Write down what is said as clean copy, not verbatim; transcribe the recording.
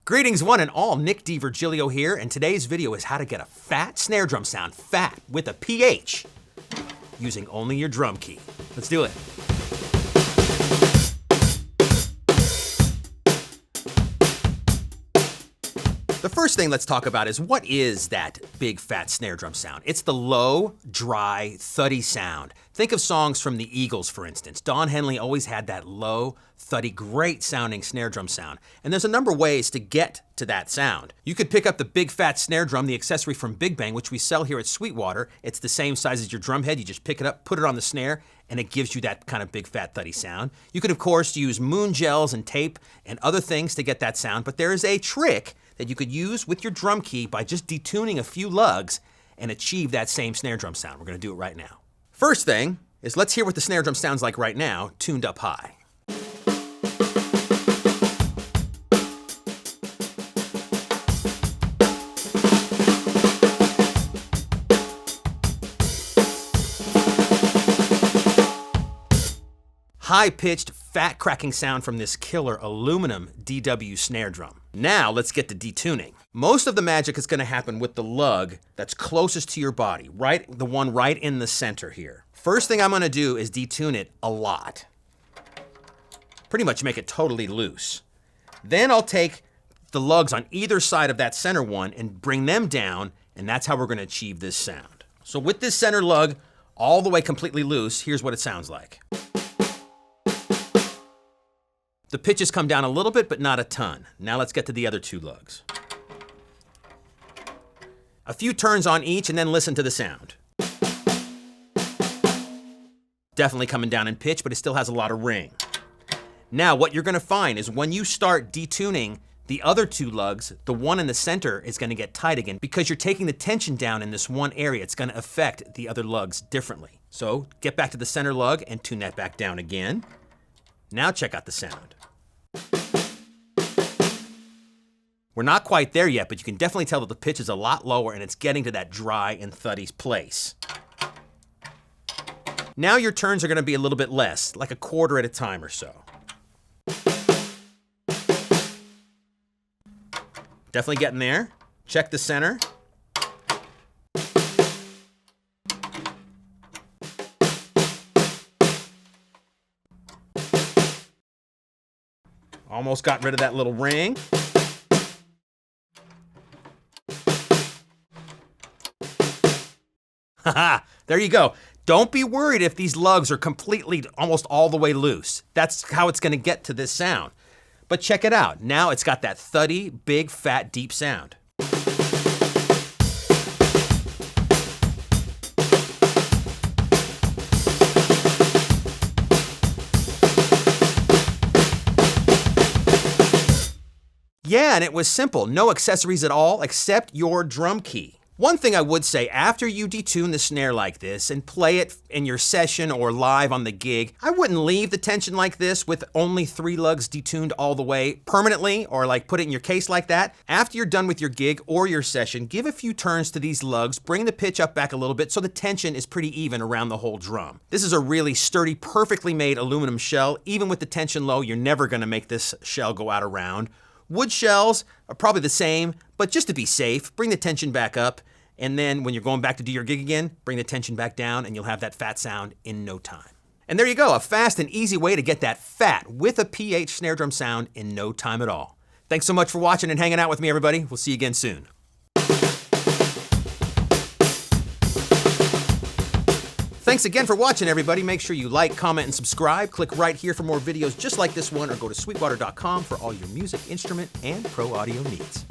Greetings one and all, Nick D Virgilio here, and today's video is how to get a fat snare drum sound, fat, with a PH, using only your drum key. Let's do it. The first thing let's talk about is what is that big fat snare drum sound? It's the low, dry, thuddy sound. Think of songs from the Eagles, for instance. Don Henley always had that low, thuddy, great sounding snare drum sound. And there's a number of ways to get to that sound. You could pick up the big fat snare drum, the accessory from Big Bang, which we sell here at Sweetwater. It's the same size as your drum head. You just pick it up, put it on the snare, and it gives you that kind of big fat thuddy sound. You could, of course, use moon gels and tape and other things to get that sound, but there is a trick that you could use with your drum key by just detuning a few lugs and achieve that same snare drum sound. We're gonna do it right now. First thing is let's hear what the snare drum sounds like right now, tuned up high. High-pitched, fat-cracking sound from this killer aluminum DW snare drum. Now let's get to detuning. Most of the magic is gonna happen with the lug that's closest to your body, the one right in the center here. First thing I'm gonna do is detune it a lot. Pretty much make it totally loose. Then I'll take the lugs on either side of that center one and bring them down, and that's how we're gonna achieve this sound. So with this center lug all the way completely loose, here's what it sounds like. The pitches come down a little bit, but not a ton. Now let's get to the other two lugs. A few turns on each and then listen to the sound. Definitely coming down in pitch, but it still has a lot of ring. Now what you're gonna find is when you start detuning the other two lugs, the one in the center is gonna get tight again because you're taking the tension down in this one area. It's gonna affect the other lugs differently. So get back to the center lug and tune that back down again. Now check out the sound. We're not quite there yet, but you can definitely tell that the pitch is a lot lower and it's getting to that dry and thuddy place. Now your turns are gonna be a little bit less, like a quarter at a time or so. Definitely getting there. Check the center. Almost got rid of that little ring. Haha, there you go. Don't be worried if these lugs are completely, almost all the way loose. That's how it's gonna get to this sound. But check it out. Now it's got that thuddy, big, fat, deep sound. Yeah, and it was simple. No accessories at all except your drum key. One thing I would say, after you detune the snare like this and play it in your session or live on the gig, I wouldn't leave the tension like this with only 3 lugs detuned all the way permanently or like put it in your case like that. After you're done with your gig or your session, give a few turns to these lugs, bring the pitch up back a little bit so the tension is pretty even around the whole drum. This is a really sturdy, perfectly made aluminum shell. Even with the tension low, you're never gonna make this shell go out of round. Wood shells are probably the same, but just to be safe, bring the tension back up, and then when you're going back to do your gig again, bring the tension back down and you'll have that fat sound in no time. And there you go, a fast and easy way to get that fat with a PH snare drum sound in no time at all. Thanks so much for watching and hanging out with me, everybody. We'll see you again soon. Thanks again for watching, everybody. Make sure you like, comment, and subscribe. Click right here for more videos just like this one, or go to sweetwater.com for all your music, instrument, and pro audio needs.